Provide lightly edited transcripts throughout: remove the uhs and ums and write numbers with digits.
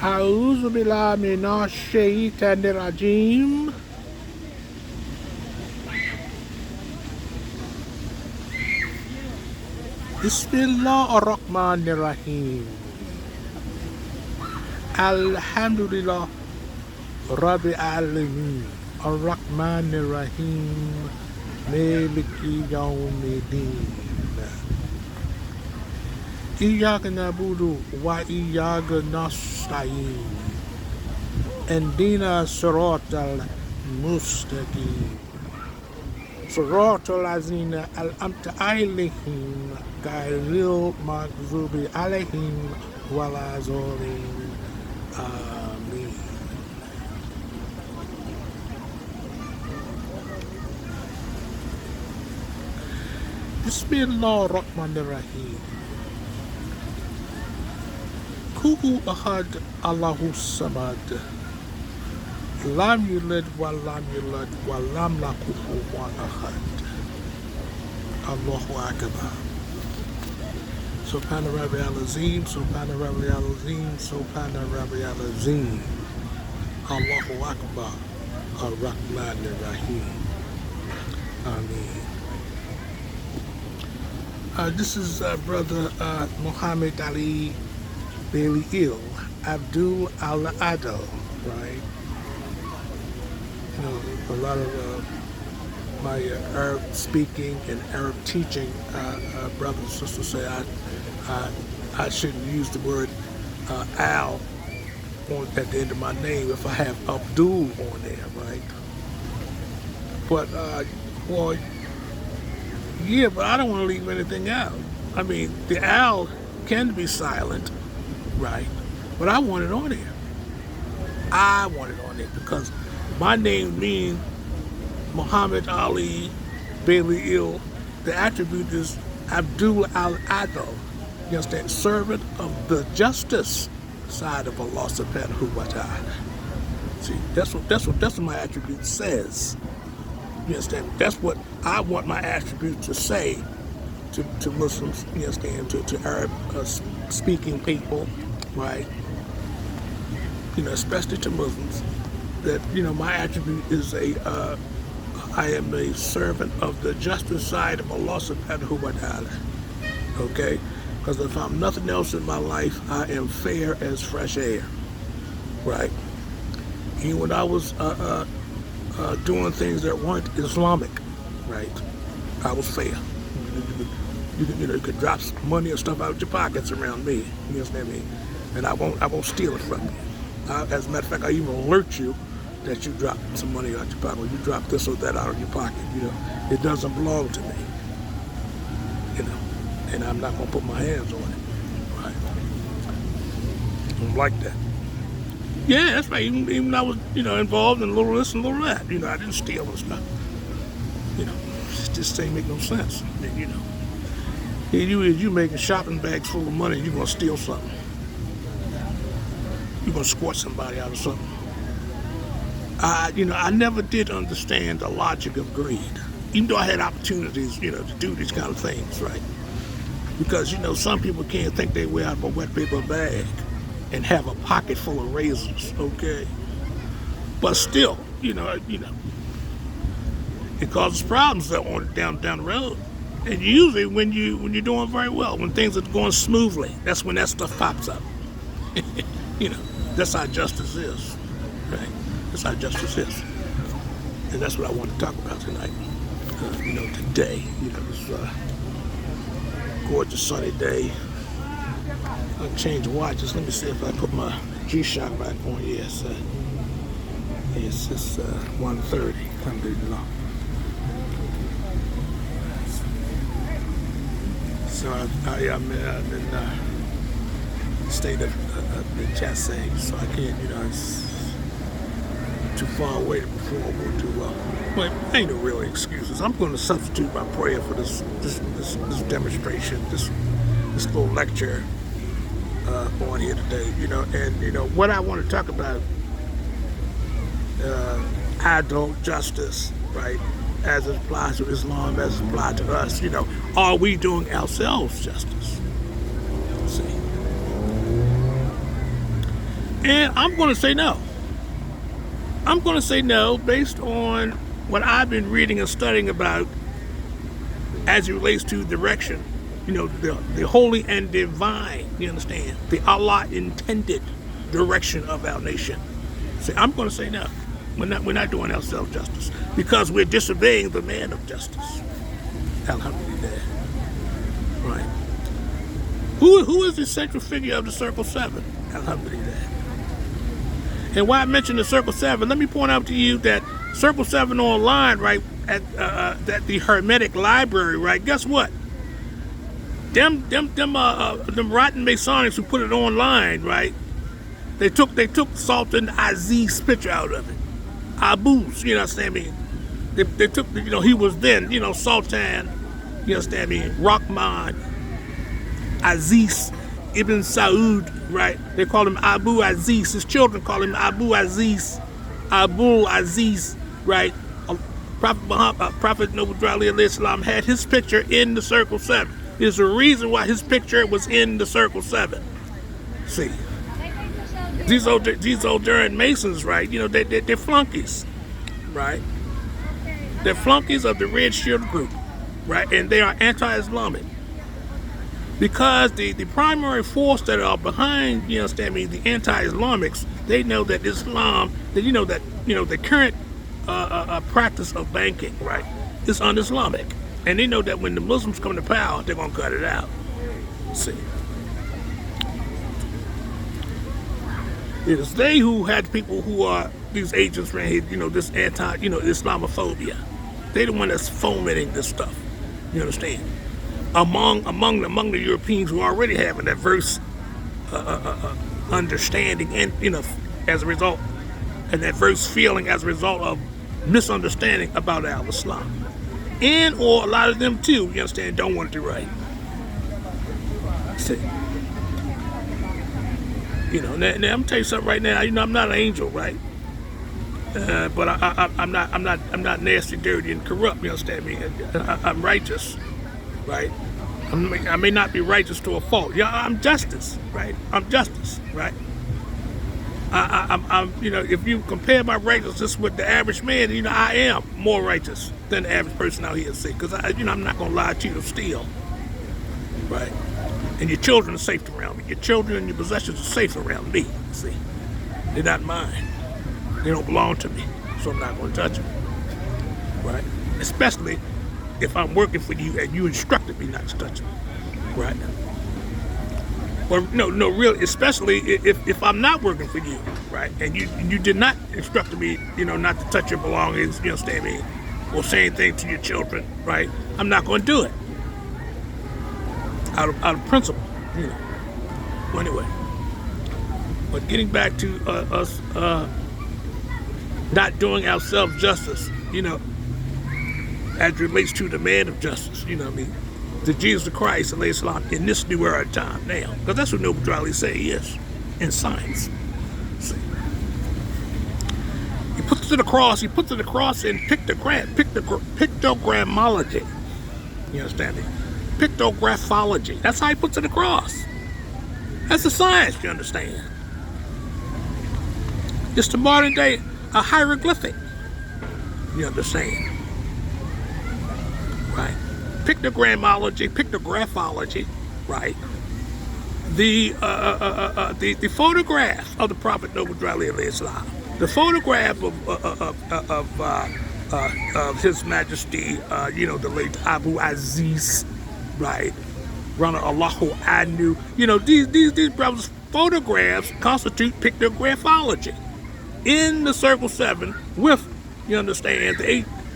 A'udzu billahi minasy syaithanir rajim. Bismillahirrahmanirrahim. Alhamdulillah Rabbil alamin. Ar-Rahmanir Rahim. Maliki yawmiddin. Iyyaka na'budu wa iyyaka nasta'in. Ihdina siratal mustaqim. Siratal ladzina an'amta 'alaihim ghairil maghdubi 'alaihim waladdallin. Amin. Bismillahirrahmanirrahim. Kuhu ahad Allahu samad. Lam yulad wa lam yulad wa lam yakul kufuwan ahad. Allahu akbar. Subhana Rabbi al-Azim, Subhana Rabbi al-Azim, Subhana Rabbi al-Azim. Allahu akbar. Ar-Rahman ar-Rahim. Amen. This is Brother Muhammad Ali Bailey Ill, Abdul al-Adil, right? You know, a lot of my Arab speaking and Arab teaching brothers and sisters say I shouldn't use the word al at the end of my name if I have Abdul on there, right? But, well, yeah, but I don't want to leave anything out. I mean, the al can be silent, right? But I want it on there. I want it on there because my name means Muhammad Ali Bailey Ill. The attribute is Abdul al-Adil. You understand? Servant of the justice side of Allah subhanahu wa ta'ala. See, that's what my attribute says. You understand? That's what I want my attribute to say to Muslims, you understand, to Arab speaking people, right? You know, especially to Muslims, that, you know, my attribute is I am a servant of the justice side of Allah subhanahu wa ta'ala. Okay? Because if I'm nothing else in my life, I am fair as fresh air. Right? Even when I was doing things that weren't Islamic, right? I was fair. You could drop some money or stuff out of your pockets around me. You understand me? And I won't steal it from you. As a matter of fact, I even alert you that you dropped some money out your pocket. Or you dropped this or that out of your pocket. You know, it doesn't belong to me. You know, and I'm not gonna put my hands on it. Right? I don't like that. Yeah, that's right. Even I was, you know, involved in a little this and a little that. You know, I didn't steal and stuff. You know, it just ain't make no sense. You know, you making shopping bags full of money, you're gonna steal something. You're gonna squirt somebody out of something. You know, I never did understand the logic of greed, even though I had opportunities, you know, to do these kind of things, right? Because, you know, some people can't think they way out of a wet paper bag and have a pocket full of razors, okay? But still, you know, it causes problems down the road. And usually when you're doing very well, when things are going smoothly, that's when that stuff pops up. You know, that's how justice is, right? That's how justice is. And that's what I want to talk about tonight. You know, today, you know, this gorgeous sunny day. I'll change watches. Let me see if I put my G-Shock back on. Yes, it's 1:30. Alhamdulillah. So I'm in state of Chasse, so I can't, you know, it's too far away before I go to but ain't no real excuses. I'm going to substitute my prayer for this demonstration, this little lecture on here today, you know. And you know what I want to talk about, adult justice, right? As it applies to Islam, as it applies to us, you know, are we doing ourselves justice? See, And I'm going to say no. I'm going to say no based on what I've been reading and studying about as it relates to direction. The holy and divine, you understand? The Allah intended direction of our nation. See, I'm going to say no. We're not doing ourselves justice because we're disobeying the man of justice. Alhamdulillah. Right. Who is the central figure of the Circle 7? Alhamdulillah. And why I mentioned the Circle 7, let me point out to you that Circle 7 online, right, at the Hermetic Library, right, guess what? Them rotten Masonics who put it online, right, they took Sultan Aziz's picture out of it. Abu's, you understand me? They took, he was then, Sultan, you understand me? Rahman Aziz Ibn Saud, right? They call him Abu Aziz. His children call him Abu Aziz, Abul Aziz, right? Prophet Muhammad, Prophet Noble Islam had his picture in the Circle 7. There's a reason why his picture was in the Circle 7. See, these old Durham Masons, right? They're flunkies, right? They're flunkies of the Red Shield group, right? And they are anti-Islamic. Because the primary force that are behind, the anti-Islamics, they know that Islam, the current practice of banking, right, is un-Islamic. And they know that when the Muslims come to power, they're going to cut it out. See. It is they who had people who are these agents right here, this Islamophobia. They the one that's fomenting this stuff. You understand? Among the Europeans who already have an adverse understanding and as a result, an adverse feeling as a result of misunderstanding about al-Islam. And or a lot of them too, you understand, don't want to do right. See. Now I'm gonna tell you something right now. I'm not an angel, right? But I'm not nasty, dirty, and corrupt. You understand me? I'm righteous, right? I may not be righteous to a fault. Yeah, I'm justice, right? I'm justice, right? I'm if you compare my righteousness with the average man, I am more righteous than the average person out here. See, because I'm not gonna lie, cheat, or steal, right? And your children are safe around me. Your children and your possessions are safe around me. See, they're not mine. They don't belong to me, so I'm not going to touch them, right? Especially if I'm working for you and you instructed me not to touch them, right? Or no, really, especially if I'm not working for you, right? And you did not instruct me, not to touch your belongings, understand me, or say anything to your children, right? I'm not going to do it. Out of principle, Well, anyway, but getting back to us not doing ourselves justice, as it relates to the man of justice, the Jesus Christ, Islam, in this new era time now, because that's what Noble Drily say he is in science. See, he puts it across in pictogrammology. You understand me? Pictographology. That's how he puts it across. That's a science, you understand. It's the modern day a hieroglyphic. You understand? Right. Pictographology, right? The photograph of the Prophet Noble Drily Islam. The photograph of His Majesty, the late Abu Aziz, right? Rana Allahu Anu. These brothers' photographs constitute pictographology in the Circle 7 with,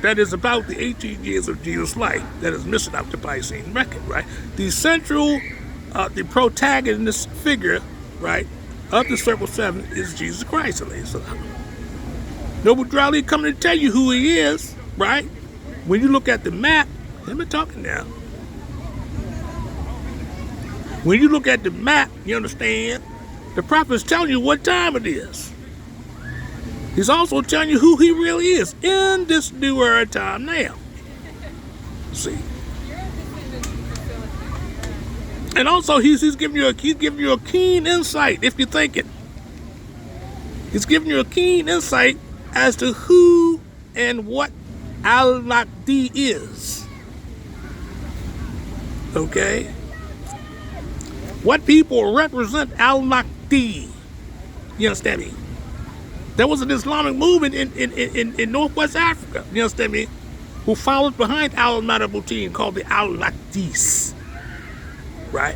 that is about the 18 years of Jesus' life that is missing out the Piscean record, right? The central, the protagonist figure, right, of the Circle 7 is Jesus Christ, Noble Drily coming to tell you who he is, right? When you look at the map, let me talking now. When you look at the map, you understand, the prophet is telling you what time it is. He's also telling you who he really is in this new era time now. See. And also he's giving you a keen insight if you're thinking. He's giving you a keen insight as to who and what Al-Mahdi is. Okay? What people represent Al-Mahdi. You understand me? There was an Islamic movement in Northwest Africa, you understand me, who followed behind Al-Mahdi called the Al-Mahdis. Right?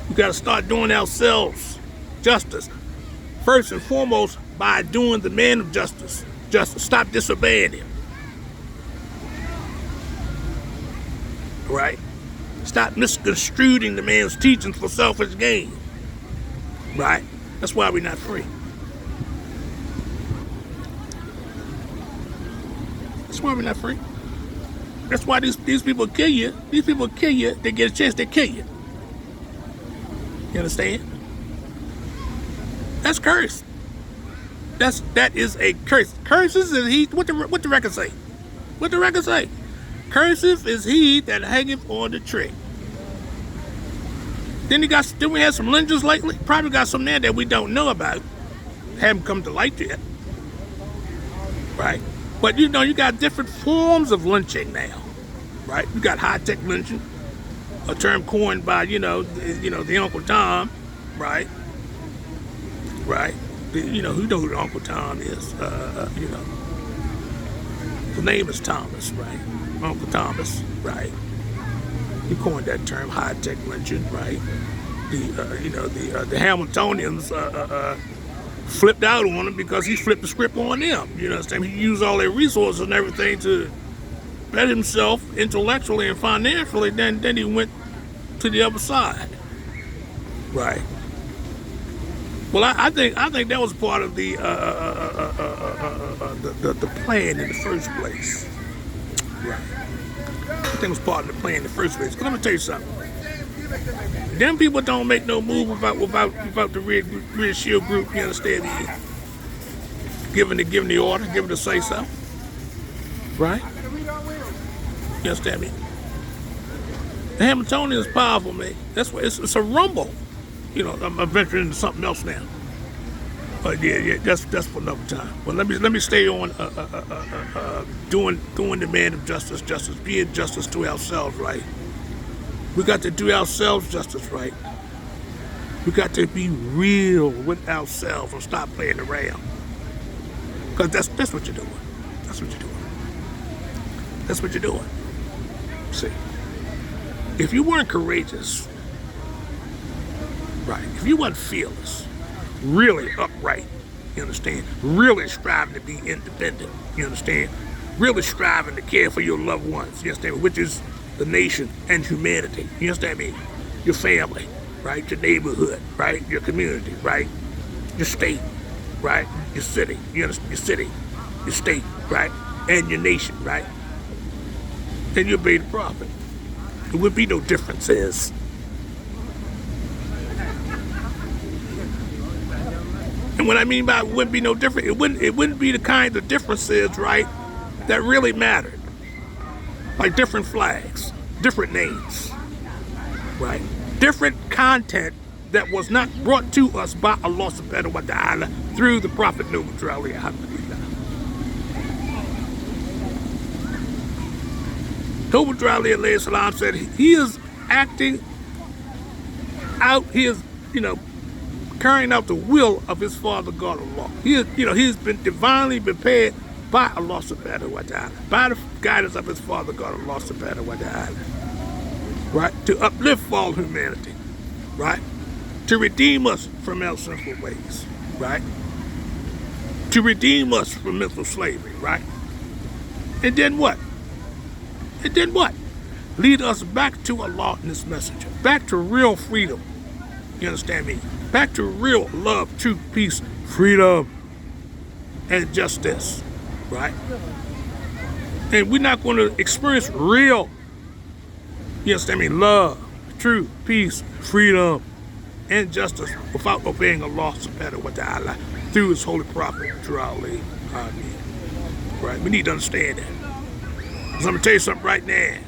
We got to start doing ourselves justice. First and foremost, by doing the man of justice. Justice. Stop disobeying him. Right? Stop misconstruing the man's teachings for selfish gain. Right? That's why we're not free. That's why we're not free. That's why these people kill you. These people kill you. They get a chance, they kill you. You understand? That's cursed. That is a curse. Curses is he. What the record say? What the record say? Cursive is he that hangeth on the tree. Then we had some lynchers lately. Probably got some there that we don't know about. Haven't come to light yet. Right? But you got different forms of lynching now. Right? You got high-tech lynching, a term coined by, the Uncle Tom, right? Right? You know who the Uncle Tom is, The name is Thomas, right? Uncle Thomas, right? He coined that term, high-tech lynching, right? The Hamiltonians flipped out on him because he flipped the script on them. You know what I'm saying? He used all their resources and everything to better himself intellectually and financially. Then he went to the other side, right? Well, I think that was part of the plan in the first place, right? I think it was part of the plan in the first place. 'Cause let me tell you something. Them people don't make no move without the Red Shield group. You understand me? Giving the order, giving the say so, right? You understand me? The Hamiltonian is powerful, man. That's what it's a rumble. I'm venturing into something else now. But yeah, that's for another time. Well, let me stay on doing the man of justice, being justice to ourselves, right? We got to do ourselves justice, right? We got to be real with ourselves and stop playing around. Because that's what you're doing. That's what you're doing. That's what you're doing. See, if you weren't courageous, right, if you weren't fearless, really upright, you understand, really striving to be independent, you understand, really striving to care for your loved ones, you understand, which is the nation and humanity, you understand me, your family, right, your neighborhood, right, your community, right, your state, right, your city, you understand, your city, your state, right, and your nation, right, then you'll be the prophet. There would be no differences. And what I mean by it wouldn't be no different, it wouldn't be the kind of differences, right, that really mattered. Like different flags, different names, right? Different content that was not brought to us by Allah subhanahu wa ta'ala through the Prophet Noble Noble alayhi salam said he is acting out, he is, carrying out the will of his Father God Allah. He is, he's been divinely prepared by Allah subhanahu wa ta'ala, by the guidance of his Father God Allah subhanahu wa ta'ala, right? To uplift all humanity, right? To redeem us from our sinful ways, right? To redeem us from mental slavery, right? And then what? Lead us back to Allah and His Messenger, back to real freedom. You understand me? Back to real love, truth, peace, freedom, and justice, right? And we're not going to experience real, you understand me, love, truth, peace, freedom, and justice without obeying Allah subhanahu wa ta'ala through His holy prophet, right? We need to understand that. Because I'm going to tell you something right now.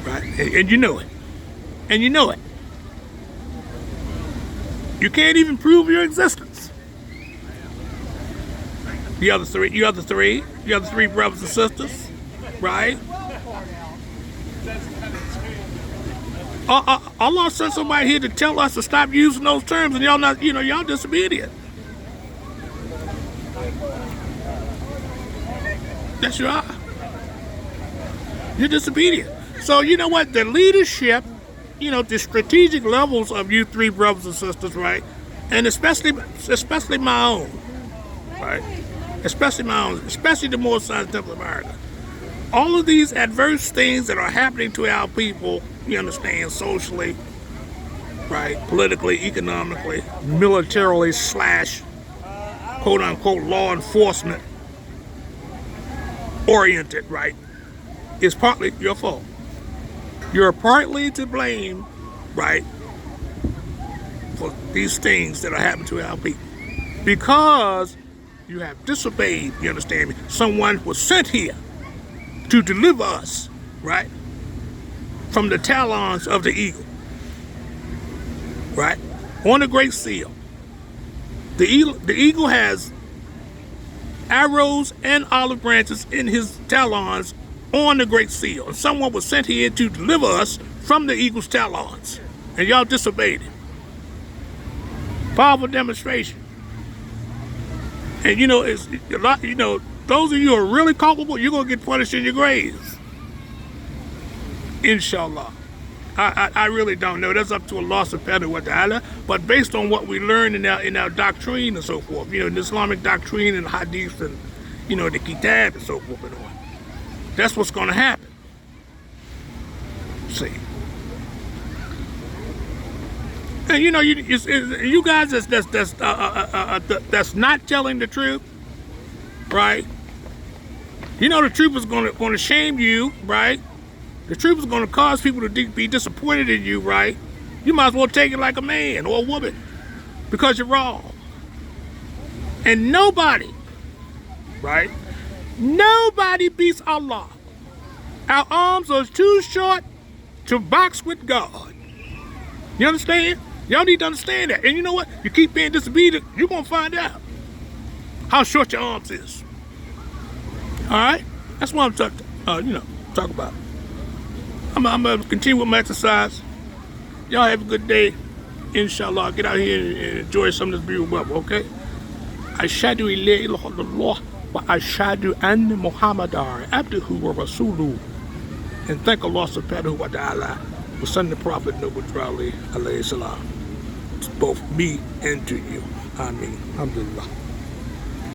Right? And you know it. And you know it. You can't even prove your existence. The other three brothers and sisters, right? Allah sent somebody here to tell us to stop using those terms, and y'all not, y'all disobedient. Yes, you are. You're disobedient. So you know what? The leadership, the strategic levels of you three brothers and sisters, right? And especially my own, right? Especially my own, especially the Most High Temple of America. All of these adverse things that are happening to our people, you understand, socially, right, politically, economically, militarily / quote unquote law enforcement oriented, right, is partly your fault. You're partly to blame, right, for these things that are happening to our people. Because you have disobeyed, you understand me? Someone was sent here to deliver us, right, from the talons of the eagle, right, on the great seal. The eagle has arrows and olive branches in his talons on the great seal. And someone was sent here to deliver us from the eagle's talons. And y'all disobeyed him. Powerful demonstration. And it's a lot, those of you who are really culpable, you're going to get punished in your graves. Inshallah. I really don't know. That's up to Allah subhanahu wa ta'ala. But based on what we learn in our doctrine and so forth, in Islamic doctrine and hadith and, the kitab and so forth and on, that's what's going to happen. See. And you guys that's not telling the truth, right? The truth is going to shame you, right? The truth is going to cause people to be disappointed in you, right? You might as well take it like a man or a woman because you're wrong. And nobody, right? Nobody beats Allah. Our arms are too short to box with God. You understand? Y'all need to understand that. And you know what? You keep being disobedient, you're going to find out how short your arms is. All right? That's what I'm talking about. I'm going to continue with my exercise. Y'all have a good day. Inshallah. Get out here and enjoy some of this beautiful weather, okay? Ashhadu ila ilaha illallah wa ashhadu anna Muhammadan abduhu wa rasuluhu. And thank Allah subhanahu wa ta'ala for sending the Prophet Noble Alayhi salam to both me and to you. Ameen. Alhamdulillah.